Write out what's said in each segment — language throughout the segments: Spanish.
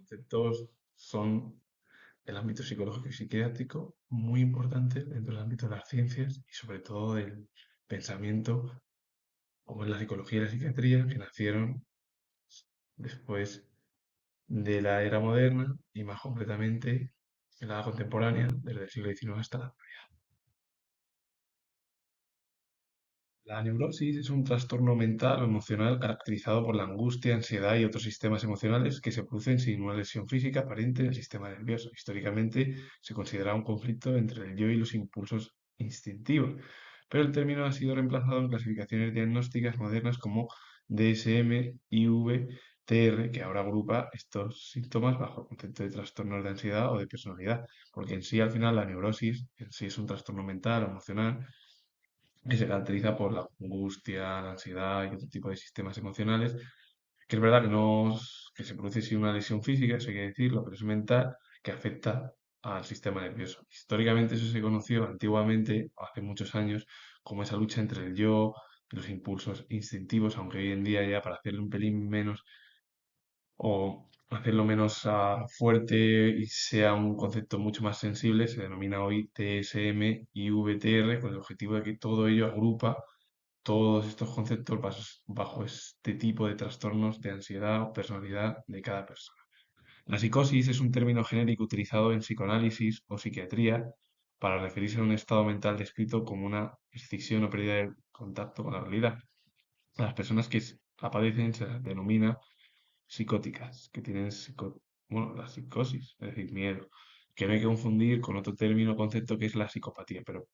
conceptos son el ámbito psicológico y psiquiátrico muy importantes dentro del ámbito de las ciencias y sobre todo del pensamiento, como es la psicología y la psiquiatría, que nacieron después de la era moderna y más concretamente en la edad contemporánea, desde el siglo XIX hasta la actualidad. La neurosis es un trastorno mental o emocional caracterizado por la angustia, ansiedad y otros sistemas emocionales que se producen sin una lesión física aparente en el sistema nervioso. Históricamente se considera un conflicto entre el yo y los impulsos instintivos, pero el término ha sido reemplazado en clasificaciones diagnósticas modernas como DSM, IV, TR, que ahora agrupa estos síntomas bajo el concepto de trastornos de ansiedad o de personalidad, porque en sí al final la neurosis en sí es un trastorno mental o emocional que se caracteriza por la angustia, la ansiedad y otro tipo de sistemas emocionales, que es verdad que no que se produce sin una lesión física, eso hay que decirlo, pero es mental, que afecta al sistema nervioso. Históricamente eso se conoció antiguamente, hace muchos años, como esa lucha entre el yo y los impulsos instintivos, aunque hoy en día ya para hacerlo un pelín menos o hacerlo menos fuerte y sea un concepto mucho más sensible, se denomina hoy TSM y VTR con el objetivo de que todo ello agrupa todos estos conceptos bajo este tipo de trastornos de ansiedad o personalidad de cada persona. La psicosis es un término genérico utilizado en psicoanálisis o psiquiatría para referirse a un estado mental descrito como una escisión o pérdida de contacto con la realidad. Las personas que la padecen se las denomina psicóticas, que tienen bueno, la psicosis, es decir, miedo, que no hay que confundir con otro término o concepto que es la psicopatía, pero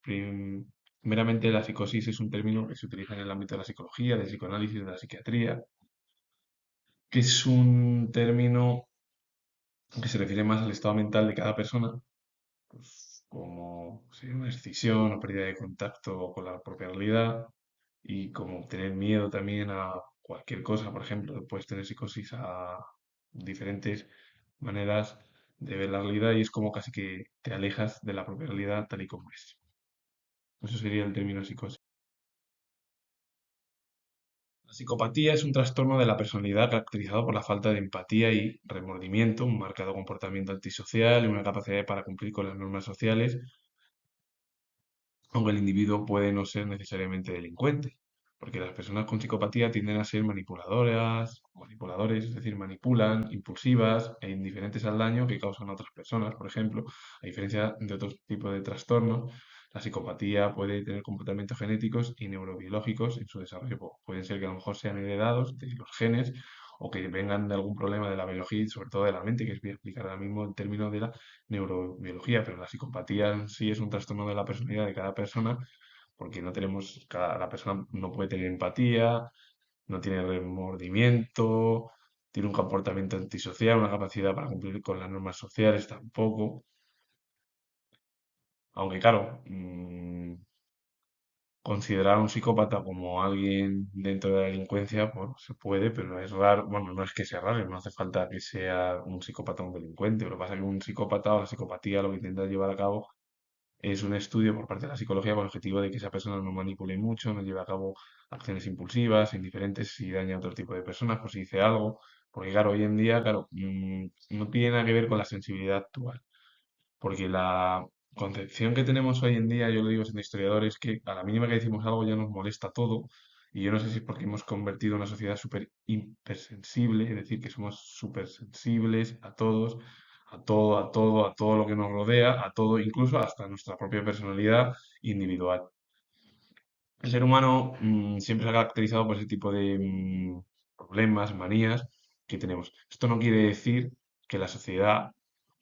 meramente la psicosis es un término que se utiliza en el ámbito de la psicología, del psicoanálisis, de la psiquiatría, que es un término que se refiere más al estado mental de cada persona, pues, como sí, una escisión o pérdida de contacto con la propia realidad y como tener miedo también a cualquier cosa, por ejemplo, puedes tener psicosis a diferentes maneras de ver la realidad y es como casi que te alejas de la propia realidad tal y como es. Eso sería el término psicosis. La psicopatía es un trastorno de la personalidad caracterizado por la falta de empatía y remordimiento, un marcado comportamiento antisocial y una capacidad para cumplir con las normas sociales, aunque el individuo puede no ser necesariamente delincuente, porque las personas con psicopatía tienden a ser manipuladoras, manipuladores, es decir, manipulan, impulsivas e indiferentes al daño que causan a otras personas, por ejemplo, a diferencia de otros tipos de trastornos. La psicopatía puede tener comportamientos genéticos y neurobiológicos en su desarrollo. Pueden ser que a lo mejor sean heredados de los genes o que vengan de algún problema de la biología y sobre todo de la mente, que os voy a explicar ahora mismo el término de la neurobiología, pero la psicopatía en sí es un trastorno de la personalidad de cada persona, porque no tenemos, la persona no puede tener empatía, no tiene remordimiento, tiene un comportamiento antisocial, una capacidad para cumplir con las normas sociales tampoco. Aunque claro, considerar a un psicópata como alguien dentro de la delincuencia, bueno, se puede, pero es raro, bueno, no es que sea raro, no hace falta que sea un psicópata un delincuente. Lo que pasa es que un psicópata o la psicopatía lo que intenta llevar a cabo es un estudio por parte de la psicología con el objetivo de que esa persona no manipule mucho, no lleve a cabo acciones impulsivas, indiferentes si daña a otro tipo de personas, por si dice algo. Porque claro, hoy en día, claro, no tiene nada que ver con la sensibilidad actual. Porque la concepción que tenemos hoy en día, yo lo digo siendo historiador, es que a la mínima que decimos algo ya nos molesta todo. Y yo no sé si es porque hemos convertido una sociedad súper hipersensible, es decir, que somos súper sensibles a todos, a todo lo que nos rodea, a todo, incluso hasta nuestra propia personalidad individual. El ser humano siempre se ha caracterizado por ese tipo de problemas, manías que tenemos. Esto no quiere decir que la sociedad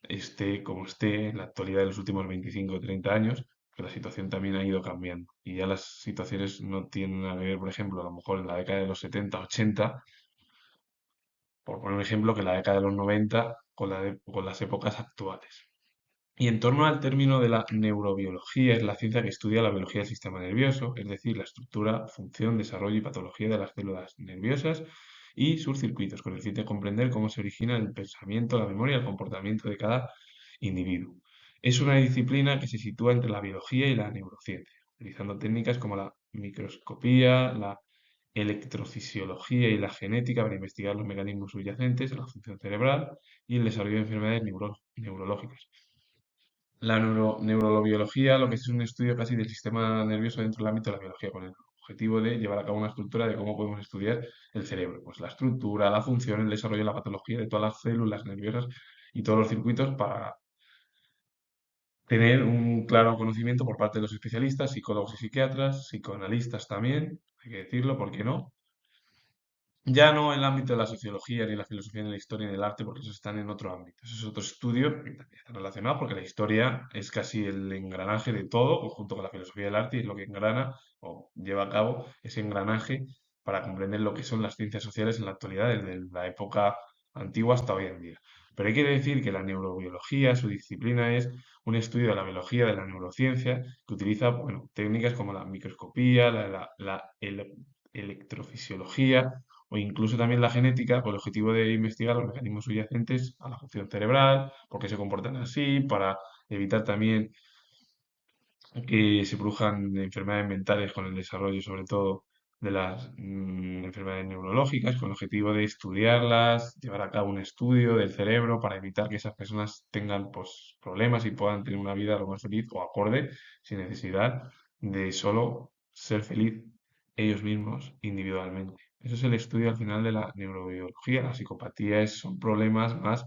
esté como esté en la actualidad de los últimos 25 o 30 años, que la situación también ha ido cambiando. Y ya las situaciones no tienen nada que ver, por ejemplo, a lo mejor en la década de los 70, 80, por poner un ejemplo, que en la década de los 90 con las épocas actuales. Y en torno al término de la neurobiología, es la ciencia que estudia la biología del sistema nervioso, es decir, la estructura, función, desarrollo y patología de las células nerviosas y sus circuitos, con el fin de comprender cómo se origina el pensamiento, la memoria y el comportamiento de cada individuo. Es una disciplina que se sitúa entre la biología y la neurociencia, utilizando técnicas como la microscopía, la electrofisiología y la genética para investigar los mecanismos subyacentes a la función cerebral y el desarrollo de enfermedades neurológicas. La neurobiología, lo que es un estudio casi del sistema nervioso dentro del ámbito de la biología, con el objetivo de llevar a cabo una estructura de cómo podemos estudiar el cerebro, pues la estructura, la función, el desarrollo, la patología de todas las células nerviosas y todos los circuitos para tener un claro conocimiento por parte de los especialistas, psicólogos y psiquiatras, psicoanalistas también, hay que decirlo, ¿por qué no? Ya no en el ámbito de la sociología, ni la filosofía, ni la historia, ni el arte, porque esos están en otro ámbito. Eso es otro estudio que también está relacionado, porque la historia es casi el engranaje de todo, pues, junto con la filosofía del arte, y es lo que engrana o lleva a cabo ese engranaje para comprender lo que son las ciencias sociales en la actualidad, desde la época antigua hasta hoy en día. Pero hay que decir que la neurobiología, su disciplina es un estudio de la biología, de la neurociencia, que utiliza, bueno, técnicas como la microscopía, la electrofisiología, o incluso también la genética con el objetivo de investigar los mecanismos subyacentes a la función cerebral, por qué se comportan así, para evitar también que se produzcan enfermedades mentales con el desarrollo, sobre todo, de las enfermedades neurológicas, con el objetivo de estudiarlas, llevar a cabo un estudio del cerebro para evitar que esas personas tengan pues, problemas y puedan tener una vida lo más feliz o acorde, sin necesidad de solo ser feliz ellos mismos individualmente. Eso es el estudio al final de la neurobiología. La psicopatía son problemas más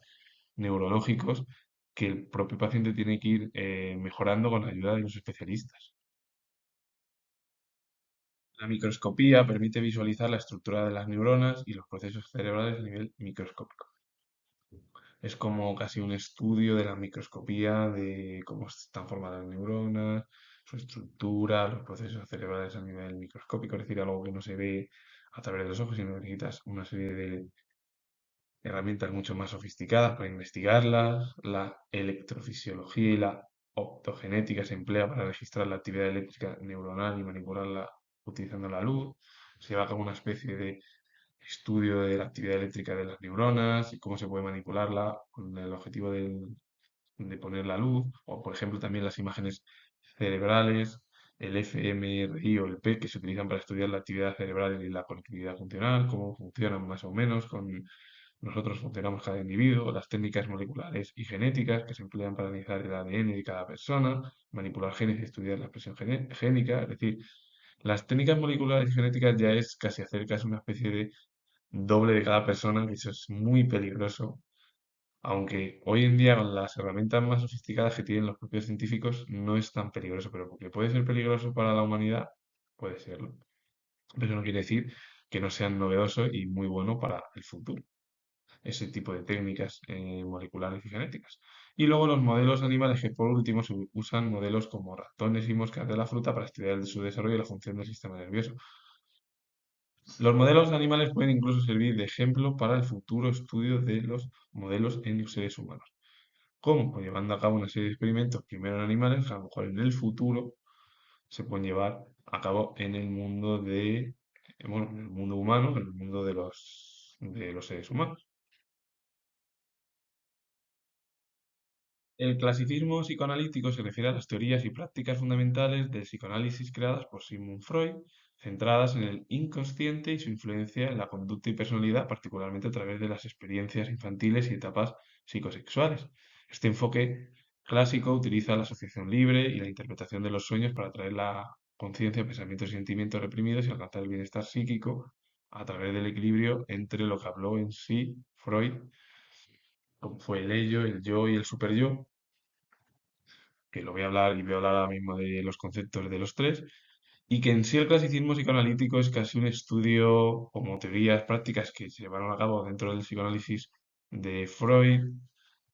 neurológicos que el propio paciente tiene que ir mejorando con la ayuda de los especialistas. La microscopía permite visualizar la estructura de las neuronas y los procesos cerebrales a nivel microscópico. Es como casi un estudio de la microscopía de cómo están formadas las neuronas, su estructura, los procesos cerebrales a nivel microscópico, es decir, algo que no se ve a través de los ojos, sino que necesitas una serie de herramientas mucho más sofisticadas para investigarlas. La electrofisiología y la optogenética se emplea para registrar la actividad eléctrica neuronal y manipularla utilizando la luz. Se lleva a cabo una especie de estudio de la actividad eléctrica de las neuronas y cómo se puede manipularla con el objetivo de poner la luz. O, por ejemplo, también las imágenes cerebrales, el fMRI o el PET, que se utilizan para estudiar la actividad cerebral y la conectividad funcional, cómo funcionan más o menos con nosotros funcionamos cada individuo, las técnicas moleculares y genéticas que se emplean para analizar el ADN de cada persona, manipular genes y estudiar la expresión génica, es decir, las técnicas moleculares y genéticas ya es casi hacer casi una especie de doble de cada persona, que eso es muy peligroso, aunque hoy en día con las herramientas más sofisticadas que tienen los propios científicos no es tan peligroso, pero porque puede ser peligroso para la humanidad, puede serlo. Pero eso no quiere decir que no sean novedosos y muy bueno para el futuro ese tipo de técnicas moleculares y genéticas. Y luego los modelos animales que por último se usan modelos como ratones y moscas de la fruta para estudiar su desarrollo y la función del sistema nervioso. Los modelos animales pueden incluso servir de ejemplo para el futuro estudio de los modelos en los seres humanos. ¿Cómo? Pues llevando a cabo una serie de experimentos, primero en animales, que a lo mejor en el futuro se pueden llevar a cabo en el mundo bueno, en el mundo humano, en el mundo de los seres humanos. El clasicismo psicoanalítico se refiere a las teorías y prácticas fundamentales del psicoanálisis creadas por Sigmund Freud, centradas en el inconsciente y su influencia en la conducta y personalidad, particularmente a través de las experiencias infantiles y etapas psicosexuales. Este enfoque clásico utiliza la asociación libre y la interpretación de los sueños para traer la conciencia, pensamientos y sentimientos reprimidos y alcanzar el bienestar psíquico a través del equilibrio entre lo que habló en sí Freud, como fue el ello, el yo y el superyo, que lo voy a hablar y voy a hablar ahora mismo de los conceptos de los tres, y que en sí el clasicismo psicoanalítico es casi un estudio como teorías prácticas que se llevaron a cabo dentro del psicoanálisis de Freud,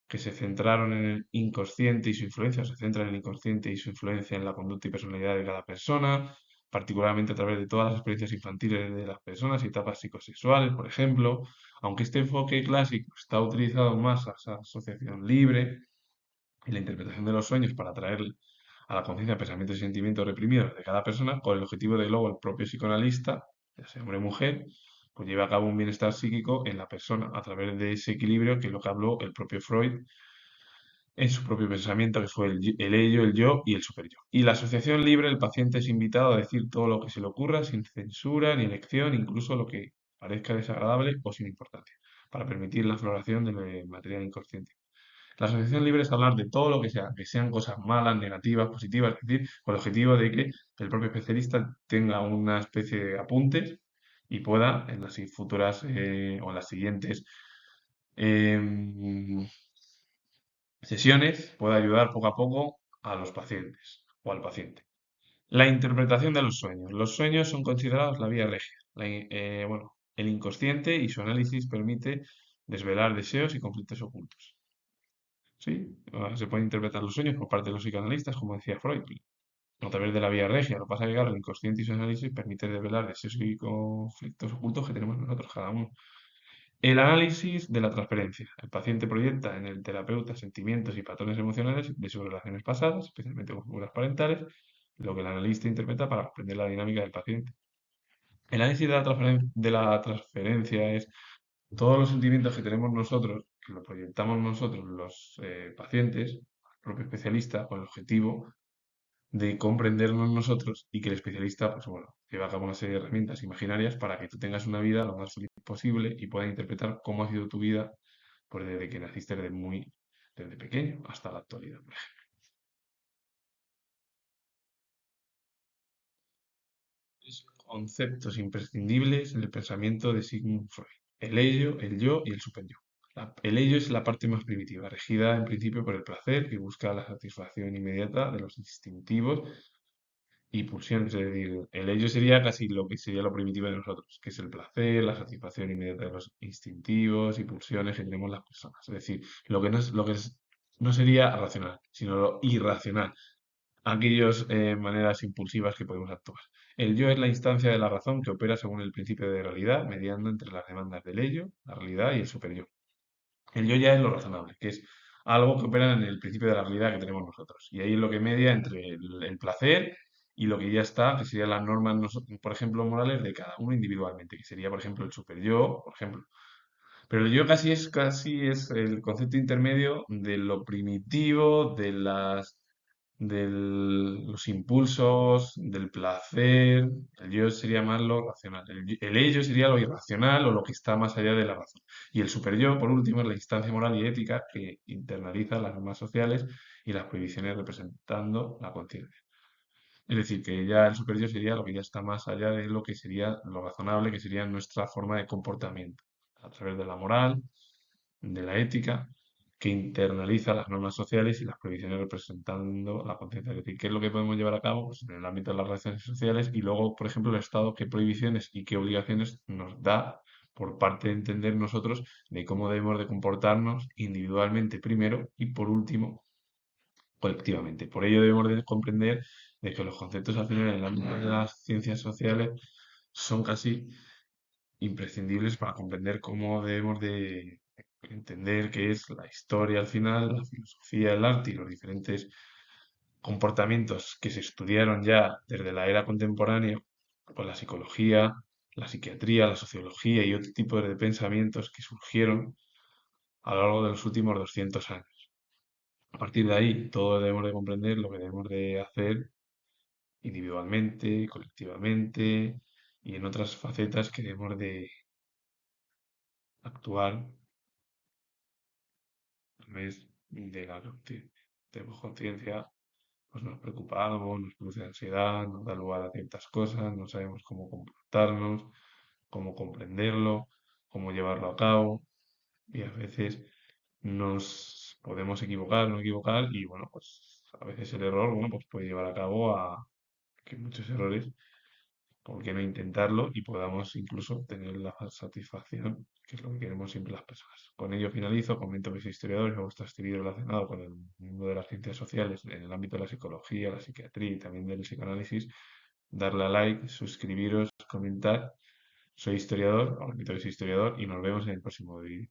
que se centraron en el inconsciente y su influencia, o se centran en el inconsciente y su influencia en la conducta y personalidad de cada persona, particularmente a través de todas las experiencias infantiles de las personas y etapas psicosexuales, por ejemplo, aunque este enfoque clásico está utilizado más a esa asociación libre, y la interpretación de los sueños para atraer a la conciencia pensamientos y sentimientos reprimidos de cada persona, con el objetivo de que luego el propio psicoanalista, ya sea hombre o mujer, pues lleve a cabo un bienestar psíquico en la persona a través de ese equilibrio que es lo que habló el propio Freud en su propio pensamiento, que fue el ello, el yo y el superyo. Y la asociación libre, el paciente es invitado a decir todo lo que se le ocurra, sin censura ni elección, incluso lo que parezca desagradable o sin importancia, para permitir la floración del material inconsciente. La asociación libre es hablar de todo lo que sea, que sean cosas malas, negativas, positivas, es decir, con el objetivo de que el propio especialista tenga una especie de apuntes y pueda en las futuras o en las siguientes em, sesiones, pueda ayudar poco a poco a los pacientes o al paciente. La interpretación de los sueños. Los sueños son considerados la vía regia. Bueno, el inconsciente y su análisis permite desvelar deseos y conflictos ocultos. Sí, se pueden interpretar los sueños por parte de los psicoanalistas, como decía Freud, a través de la vía regia. Lo que pasa es que, claro, el inconsciente y su análisis permite desvelar deseos y conflictos ocultos que tenemos nosotros cada uno. El análisis de la transferencia. El paciente proyecta en el terapeuta sentimientos y patrones emocionales de sus relaciones pasadas, especialmente con figuras parentales, lo que el analista interpreta para comprender la dinámica del paciente. El análisis de la transferencia es todos los sentimientos que tenemos nosotros, que lo proyectamos nosotros, los pacientes, al propio especialista, con el objetivo de comprendernos nosotros y que el especialista, pues bueno, lleva a cabo una serie de herramientas imaginarias para que tú tengas una vida lo más feliz posible y puedas interpretar cómo ha sido tu vida, pues desde que naciste desde pequeño hasta la actualidad, por ejemplo. Conceptos imprescindibles en el pensamiento de Sigmund Freud. El ello, el yo y el superyo. El ello es la parte más primitiva, regida en principio por el placer que busca la satisfacción inmediata de los instintivos y pulsiones. Es decir, el ello sería casi lo que sería lo primitivo de nosotros, que es el placer, la satisfacción inmediata de los instintivos y pulsiones que tenemos las personas. Es decir, no sería racional, sino lo irracional, aquellas maneras impulsivas que podemos actuar. El yo es la instancia de la razón que opera según el principio de realidad, mediando entre las demandas del ello, la realidad y el superyo. El yo ya es lo razonable, que es algo que opera en el principio de la realidad que tenemos nosotros. Y ahí es lo que media entre el placer y lo que ya está, que serían las normas, por ejemplo, morales de cada uno individualmente, que sería, por ejemplo, el superyo, por ejemplo. Pero el yo casi es el concepto intermedio de lo primitivo, de los impulsos, del placer. El yo sería más lo racional. El ello sería lo irracional o lo que está más allá de la razón. Y el superyo, por último, es la instancia moral y ética que internaliza las normas sociales y las prohibiciones representando la conciencia. Es decir, que ya el superyo sería lo que ya está más allá de lo que sería lo razonable, que sería nuestra forma de comportamiento, a través de la moral, de la ética, que internaliza las normas sociales y las prohibiciones representando la conciencia. Es decir, ¿qué es lo que podemos llevar a cabo? Pues en el ámbito de las relaciones sociales y luego, por ejemplo, el Estado, qué prohibiciones y qué obligaciones nos da por parte de entender nosotros de cómo debemos de comportarnos individualmente primero y por último colectivamente. Por ello debemos de comprender de que los conceptos al final en el ámbito de las ciencias sociales son casi imprescindibles para comprender cómo debemos de entender qué es la historia al final, la filosofía, el arte y los diferentes comportamientos que se estudiaron ya desde la era contemporánea, con la psicología, la psiquiatría, la sociología y otro tipo de pensamientos que surgieron a lo largo de los últimos 200 años. A partir de ahí, todos debemos de comprender lo que debemos de hacer individualmente, colectivamente y en otras facetas que debemos de actuar a través de la conciencia. Tenemos conciencia, pues nos preocupamos, nos produce ansiedad, nos da lugar a ciertas cosas, no sabemos cómo comportarnos, cómo comprenderlo, cómo llevarlo a cabo y a veces nos podemos equivocar, no equivocar y bueno, pues a veces el error, bueno, pues puede llevar a cabo a que muchos errores ¿por qué no intentarlo y podamos incluso tener la satisfacción, que es lo que queremos siempre las personas? Con ello finalizo, comento que soy historiador y me gusta este vídeo relacionado con el mundo de las ciencias sociales en el ámbito de la psicología, la psiquiatría y también del psicoanálisis. Darle a like, suscribiros, comentar. Soy historiador, os repito que soy historiador y nos vemos en el próximo vídeo.